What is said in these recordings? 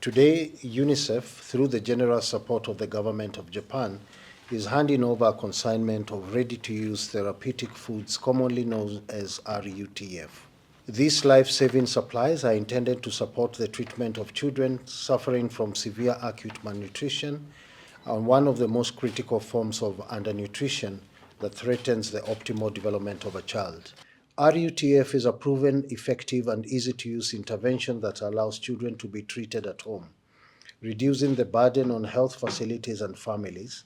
Today, UNICEF, through the generous support of the government of Japan, is handing over a consignment of ready-to-use therapeutic foods, commonly known as RUTF. These life-saving supplies are intended to support the treatment of children suffering from severe acute malnutrition and one of the most critical forms of undernutrition that threatens the optimal development of a child. RUTF is a proven, effective, and easy-to-use intervention that allows children to be treated at home, reducing the burden on health facilities and families.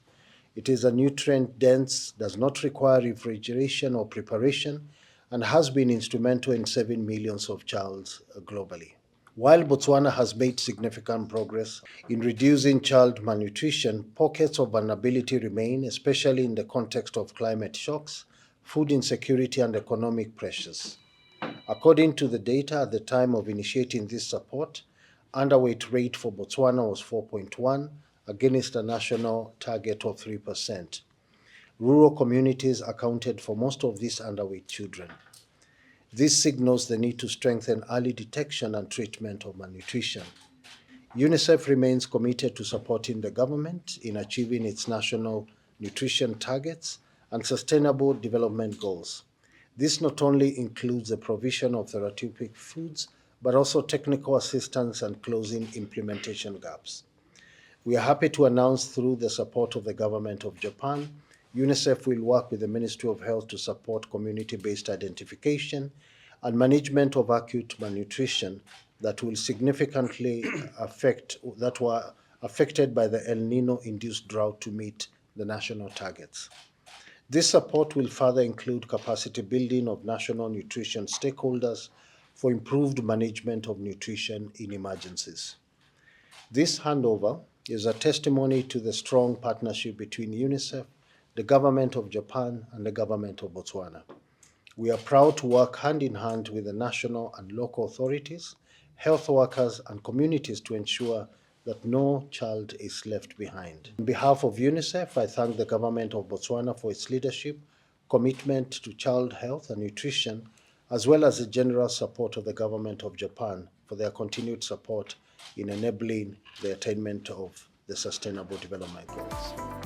It is a nutrient-dense, does not require refrigeration or preparation, and has been instrumental in saving millions of children globally. While Botswana has made significant progress in reducing child malnutrition, pockets of vulnerability remain, especially in the context of climate shocks, food insecurity, and economic pressures. According to the data at the time of initiating this support, underweight rate for Botswana was 4.1 against a national target of 3%. Rural communities accounted for most of these underweight children. This signals the need to strengthen early detection and treatment of malnutrition. UNICEF remains committed to supporting the government in achieving its national nutrition targets and sustainable development goals. This not only includes the provision of therapeutic foods, but also technical assistance and closing implementation gaps. We are happy to announce, through the support of the government of Japan, UNICEF will work with the Ministry of Health to support community-based identification and management of acute malnutrition that were affected by the El Nino-induced drought to meet the national targets. This support will further include capacity building of national nutrition stakeholders for improved management of nutrition in emergencies. This handover is a testimony to the strong partnership between UNICEF, the government of Japan, and the government of Botswana. We are proud to work hand in hand with the national and local authorities, health workers, and communities to ensure that no child is left behind. On behalf of UNICEF, I thank the government of Botswana for its leadership, commitment to child health and nutrition, as well as the generous support of the government of Japan for their continued support in enabling the attainment of the Sustainable Development Goals.